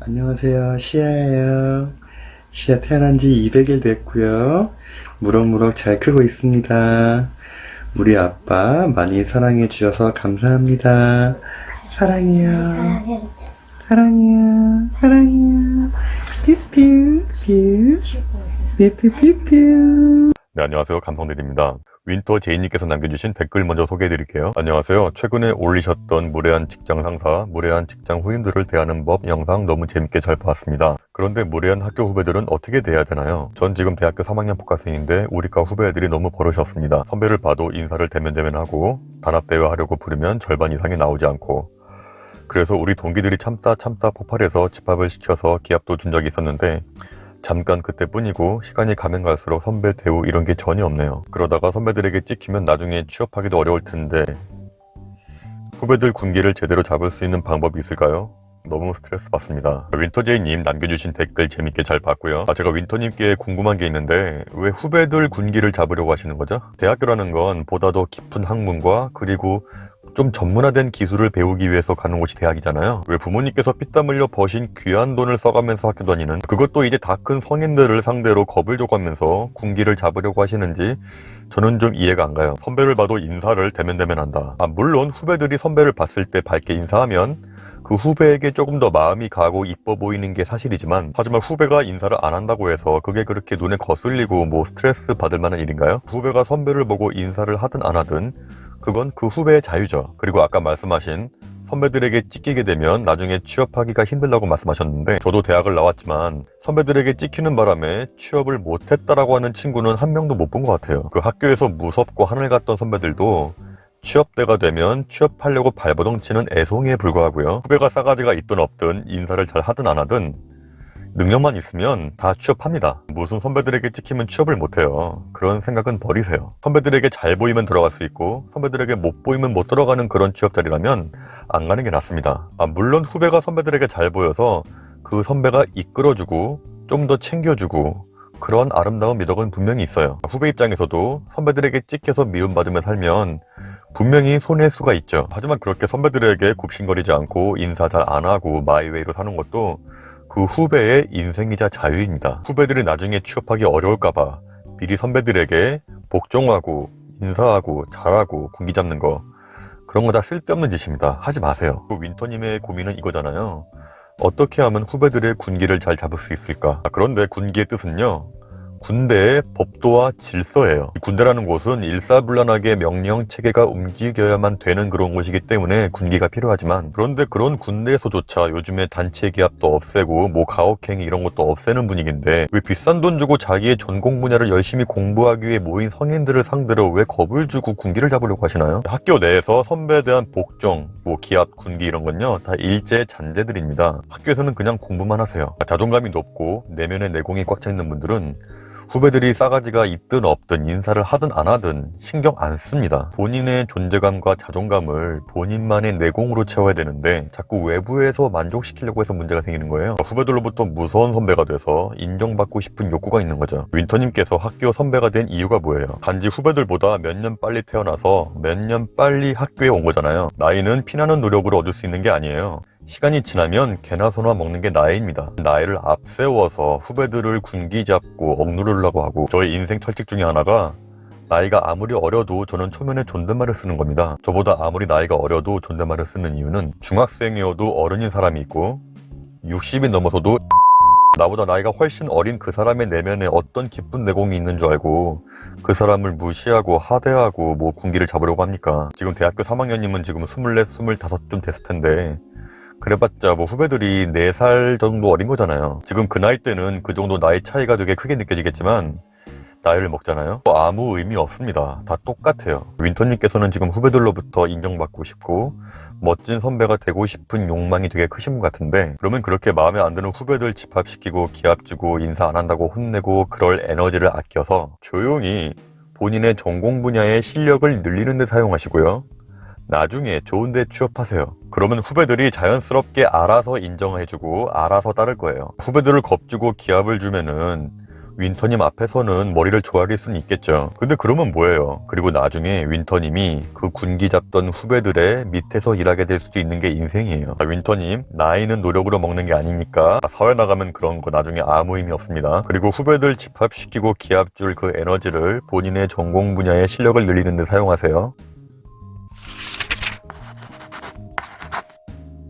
안녕하세요. 시아예요. 시아 태어난 지 200일 됐고요. 무럭무럭 잘 크고 있습니다. 우리 아빠 많이 사랑해 주셔서 감사합니다. 사랑해요. 사랑해요. 사랑해요. 삐삐 삐 삐삐 삐삐. 네, 안녕하세요. 감성들입니다. 윈터 제이님께서 남겨주신 댓글 먼저 소개해드릴게요. 안녕하세요. 최근에 올리셨던 무례한 직장 상사, 무례한 직장 후임들을 대하는 법 영상 너무 재밌게 잘 봤습니다. 그런데 무례한 학교 후배들은 어떻게 대해야 되나요? 전 지금 대학교 3학년 복학생인데 우리과 후배들이 너무 버릇이었습니다. 선배를 봐도 인사를 대면대면하고 단합대회 하려고 부르면 절반 이상이 나오지 않고, 그래서 우리 동기들이 참다 폭발해서 집합을 시켜서 기합도 준 적이 있었는데 잠깐 그때뿐이고 시간이 가면 갈수록 선배 대우 이런 게 전혀 없네요. 그러다가 선배들에게 찍히면 나중에 취업하기도 어려울 텐데 후배들 군기를 제대로 잡을 수 있는 방법이 있을까요? 너무 스트레스 받습니다. 윈터제이님 남겨주신 댓글 재밌게 잘 봤고요. 제가 윈터님께 궁금한 게 있는데 왜 후배들 군기를 잡으려고 하시는 거죠? 대학교라는 건 보다 더 깊은 학문과 그리고 좀 전문화된 기술을 배우기 위해서 가는 곳이 대학이잖아요. 왜 부모님께서 피땀 흘려 버신 귀한 돈을 써가면서 학교 다니는, 그것도 이제 다 큰 성인들을 상대로 겁을 줘가면서 군기를 잡으려고 하시는지 저는 좀 이해가 안 가요. 선배를 봐도 인사를 대면대면 한다. 물론 후배들이 선배를 봤을 때 밝게 인사하면 그 후배에게 조금 더 마음이 가고 이뻐 보이는 게 사실이지만, 하지만 후배가 인사를 안 한다고 해서 그게 그렇게 눈에 거슬리고 뭐 스트레스 받을 만한 일인가요? 후배가 선배를 보고 인사를 하든 안 하든 그건 그 후배의 자유죠. 그리고 아까 말씀하신 선배들에게 찍히게 되면 나중에 취업하기가 힘들다고 말씀하셨는데, 저도 대학을 나왔지만 선배들에게 찍히는 바람에 취업을 못했다라고 하는 친구는 한 명도 못 본 것 같아요. 그 학교에서 무섭고 하늘 같던 선배들도 취업 때가 되면 취업하려고 발버둥 치는 애송이에 불과하고요. 후배가 싸가지가 있든 없든 인사를 잘 하든 안 하든 능력만 있으면 다 취업합니다. 무슨 선배들에게 찍히면 취업을 못해요. 그런 생각은 버리세요. 선배들에게 잘 보이면 들어갈 수 있고 선배들에게 못 보이면 못 들어가는 그런 취업 자리라면 안 가는 게 낫습니다. 물론 후배가 선배들에게 잘 보여서 그 선배가 이끌어주고 좀 더 챙겨주고 그런 아름다운 미덕은 분명히 있어요. 후배 입장에서도 선배들에게 찍혀서 미움받으며 살면 분명히 손해일 수가 있죠. 하지만 그렇게 선배들에게 굽신거리지 않고 인사 잘 안 하고 마이웨이로 사는 것도 그 후배의 인생이자 자유입니다. 후배들이 나중에 취업하기 어려울까봐 미리 선배들에게 복종하고 인사하고 잘하고 군기 잡는 거, 그런 거 다 쓸데없는 짓입니다. 하지 마세요. 윈터님의 고민은 이거잖아요. 어떻게 하면 후배들의 군기를 잘 잡을 수 있을까? 그런데 군기의 뜻은요, 군대의 법도와 질서예요. 군대라는 곳은 일사불란하게 명령 체계가 움직여야만 되는 그런 곳이기 때문에 군기가 필요하지만, 그런데 그런 군대에서조차 요즘에 단체 기합도 없애고 뭐 가혹행위 이런 것도 없애는 분위기인데 왜 비싼 돈 주고 자기의 전공 분야를 열심히 공부하기 위해 모인 성인들을 상대로 왜 겁을 주고 군기를 잡으려고 하시나요? 학교 내에서 선배에 대한 복종, 뭐 기합, 군기 이런 건요 다 일제의 잔재들입니다. 학교에서는 그냥 공부만 하세요. 자존감이 높고 내면에 내공이 꽉 차 있는 분들은 후배들이 싸가지가 있든 없든 인사를 하든 안 하든 신경 안 씁니다. 본인의 존재감과 자존감을 본인만의 내공으로 채워야 되는데 자꾸 외부에서 만족시키려고 해서 문제가 생기는 거예요. 후배들로부터 무서운 선배가 돼서 인정받고 싶은 욕구가 있는 거죠. 윈터님께서 학교 선배가 된 이유가 뭐예요? 단지 후배들보다 몇 년 빨리 태어나서 몇 년 빨리 학교에 온 거잖아요. 나이는 피나는 노력으로 얻을 수 있는 게 아니에요. 시간이 지나면 개나 소나 먹는 게 나이입니다. 나이를 앞세워서 후배들을 군기 잡고 억누르려고 하고, 저의 인생 철칙 중에 하나가 나이가 아무리 어려도 저는 초면에 존댓말을 쓰는 겁니다. 저보다 아무리 나이가 어려도 존댓말을 쓰는 이유는 중학생이어도 어른인 사람이 있고 60이 넘어서도 나보다 나이가 훨씬 어린 그 사람의 내면에 어떤 깊은 내공이 있는 줄 알고 그 사람을 무시하고 하대하고 뭐 군기를 잡으려고 합니까? 지금 대학교 3학년이면 지금 24, 25쯤 됐을 텐데 그래봤자 뭐 후배들이 4살 정도 어린 거잖아요. 지금 그 나이 때는 그 정도 나이 차이가 되게 크게 느껴지겠지만 나이를 먹잖아요. 아무 의미 없습니다. 다 똑같아요. 윈터님께서는 지금 후배들로부터 인정받고 싶고 멋진 선배가 되고 싶은 욕망이 되게 크신 것 같은데, 그러면 그렇게 마음에 안 드는 후배들 집합시키고 기합주고 인사 안 한다고 혼내고 그럴 에너지를 아껴서 조용히 본인의 전공 분야의 실력을 늘리는 데 사용하시고요. 나중에 좋은 데 취업하세요. 그러면 후배들이 자연스럽게 알아서 인정해주고 알아서 따를 거예요. 후배들을 겁주고 기합을 주면은 윈터님 앞에서는 머리를 조아릴 수는 있겠죠. 근데 그러면 뭐예요? 그리고 나중에 윈터님이 그 군기 잡던 후배들의 밑에서 일하게 될 수도 있는 게 인생이에요. 윈터님, 나이는 노력으로 먹는 게 아니니까 사회 나가면 그런 거 나중에 아무 의미 없습니다. 그리고 후배들 집합시키고 기합 줄 그 에너지를 본인의 전공 분야의 실력을 늘리는 데 사용하세요.